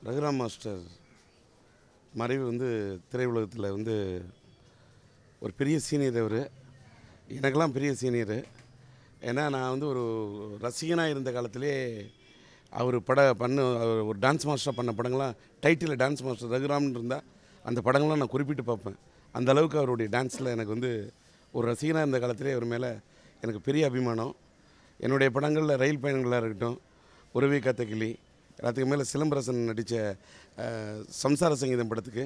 Raghuram master மறைவு வந்து திரையுலகத்தில் வந்து ஒரு பெரிய சீனியர் அவர். எனக்கெல்லாம் பெரிய சீனியரு. ஏன்னா நான் வந்து ஒரு ரசிகனாக இருந்த காலத்திலே அவர் அவர் ஒரு டான்ஸ் மாஸ்டராக பண்ண படங்கள்லாம் டைட்டில் டான்ஸ் மாஸ்டர் ரகுராம்னு இருந்தால் அந்த படங்கள்லாம் நான் குறிப்பிட்டு பார்ப்பேன். அந்த அளவுக்கு அவருடைய டான்ஸில் எனக்கு வந்து ஒரு ரசிகனாக இருந்த காலத்திலே அவர் மேலே எனக்கு பெரிய அபிமானம். என்னுடைய படங்களில் ரயில் பயணங்களாக இருக்கட்டும், உறவே காத்த கிளி, எல்லாத்துக்கு மேலே சிலம்பரசன் நடித்த சம்சார சங்கீதம் படத்துக்கு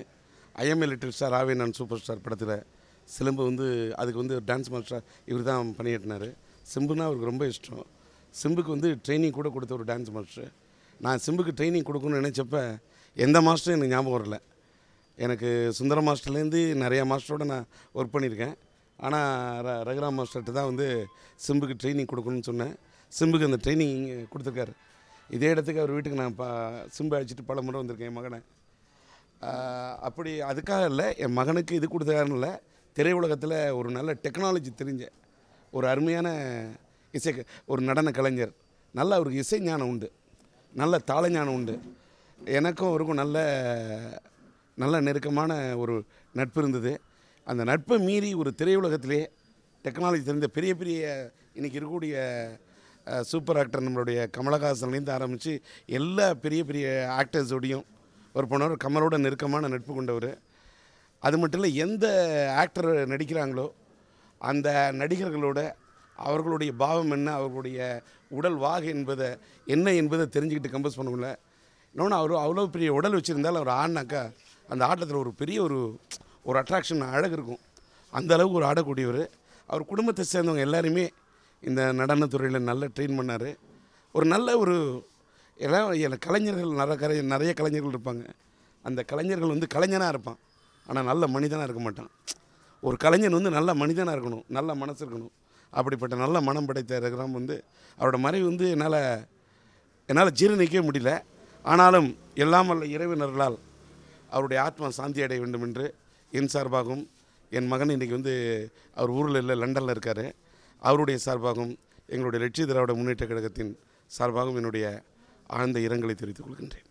ஐஎம்ஏ லிட்டில் ஸ்டார் ஆவே நான் சூப்பர் ஸ்டார் படத்தில் சிலம்பு வந்து அதுக்கு வந்து டான்ஸ் மாஸ்டர் இவர் தான் பண்ணிட்டுனார். சிம்புனா அவருக்கு ரொம்ப இஷ்டம். சிம்புக்கு வந்து ட்ரைனிங் கூட கொடுத்த ஒரு டான்ஸ் மாஸ்டர். நான் சிம்புக்கு ட்ரைனிங் கொடுக்கணும்னு நினச்சப்ப எந்த மாஸ்டரும் எனக்கு ஞாபகம் வரல. எனக்கு சுந்தரம் மாஸ்டர்லேருந்து நிறையா மாஸ்டரோடு நான் ஒர்க் பண்ணியிருக்கேன். ஆனால் ரகுராம் மாஸ்டர்கிட்ட தான் வந்து சிம்புக்கு ட்ரைனிங் கொடுக்கணும்னு சொன்னேன். சிம்புக்கு அந்த ட்ரைனிங் கொடுத்துருக்காரு. இதே இடத்துக்கு அவர் வீட்டுக்கு நான் சிம்பு அழைச்சிட்டு பல முறை வந்திருக்கேன் என் மகனை. அப்படி அதுக்காக இல்லை, என் மகனுக்கு இது கொடுத்தாருன்னு இல்லை, திரையுலகத்தில் ஒரு நல்ல டெக்னாலஜி தெரிஞ்ச ஒரு அருமையான ஒரு நடன கலைஞர். நல்ல அவருக்கு இசை ஞானம் உண்டு, நல்ல தாள ஞானம் உண்டு. எனக்கும் அவருக்கும் நல்ல நெருக்கமான ஒரு நட்பு இருந்தது. அந்த நட்பை மீறி ஒரு திரையுலகத்திலே டெக்னாலஜி தெரிந்த பெரிய இன்றைக்கி இருக்கக்கூடிய சூப்பர் ஆக்டர் நம்மளுடைய கமலஹாசன்லேருந்து ஆரம்பித்து எல்லா பெரிய ஆக்டர்ஸோடையும் ஒரு போனவர். கமலோட நெருக்கமான நட்பு கொண்டவர். அது மட்டும் இல்லை, எந்த ஆக்டர் நடிக்கிறாங்களோ அந்த நடிகர்களோட அவர்களுடைய பாவம் என்ன, அவர்களுடைய உடல் வாகு என்ன என்பதை தெரிஞ்சுக்கிட்டு கம்போஸ் பண்ணல. இன்னொன்று அவர் அவ்வளோ பெரிய உடல் வச்சுருந்தாலும் அவர் ஆடினாக்கா அந்த ஆட்டத்தில் ஒரு பெரிய ஒரு அட்ராக்ஷன் அழகு இருக்கும். அந்த அளவுக்கு ஒரு ஆடக்கூடியவர். அவர் குடும்பத்தை சேர்ந்தவங்க எல்லாருமே இந்த நடனத்துறையில் நல்லா ட்ரெயின் பண்ணார். ஒரு நல்ல எல்லாம் கலைஞர்கள் நிறைய கலைஞர்கள் இருப்பாங்க. அந்த கலைஞர்கள் வந்து கலைஞனாக இருப்பான், ஆனால் நல்ல மனிதனாக இருக்க மாட்டான். ஒரு கலைஞன் வந்து நல்ல மனிதனாக இருக்கணும், நல்ல மனசு இருக்கணும். அப்படிப்பட்ட நல்ல மனம் படைத்த ரகுராம் வந்து அவரோட மறைவு வந்து என்னால் ஜீரணிக்கவே முடியல. ஆனாலும் எல்லாம் வல்ல இறைவனர்களால் அவருடைய ஆத்மா சாந்தி அடைய வேண்டும் என்று என் சார்பாகவும், என் மகன் இன்றைக்கி வந்து அவர் ஊரில் இல்லை, லண்டனில் இருக்கார், அவருடைய சார்பாகவும், எங்களுடைய லட்சிய திராவிட முன்னேற்ற கழகத்தின் சார்பாகவும் என்னுடைய ஆழ்ந்த இரங்கலை தெரிவித்துக் கொள்கின்றேன்.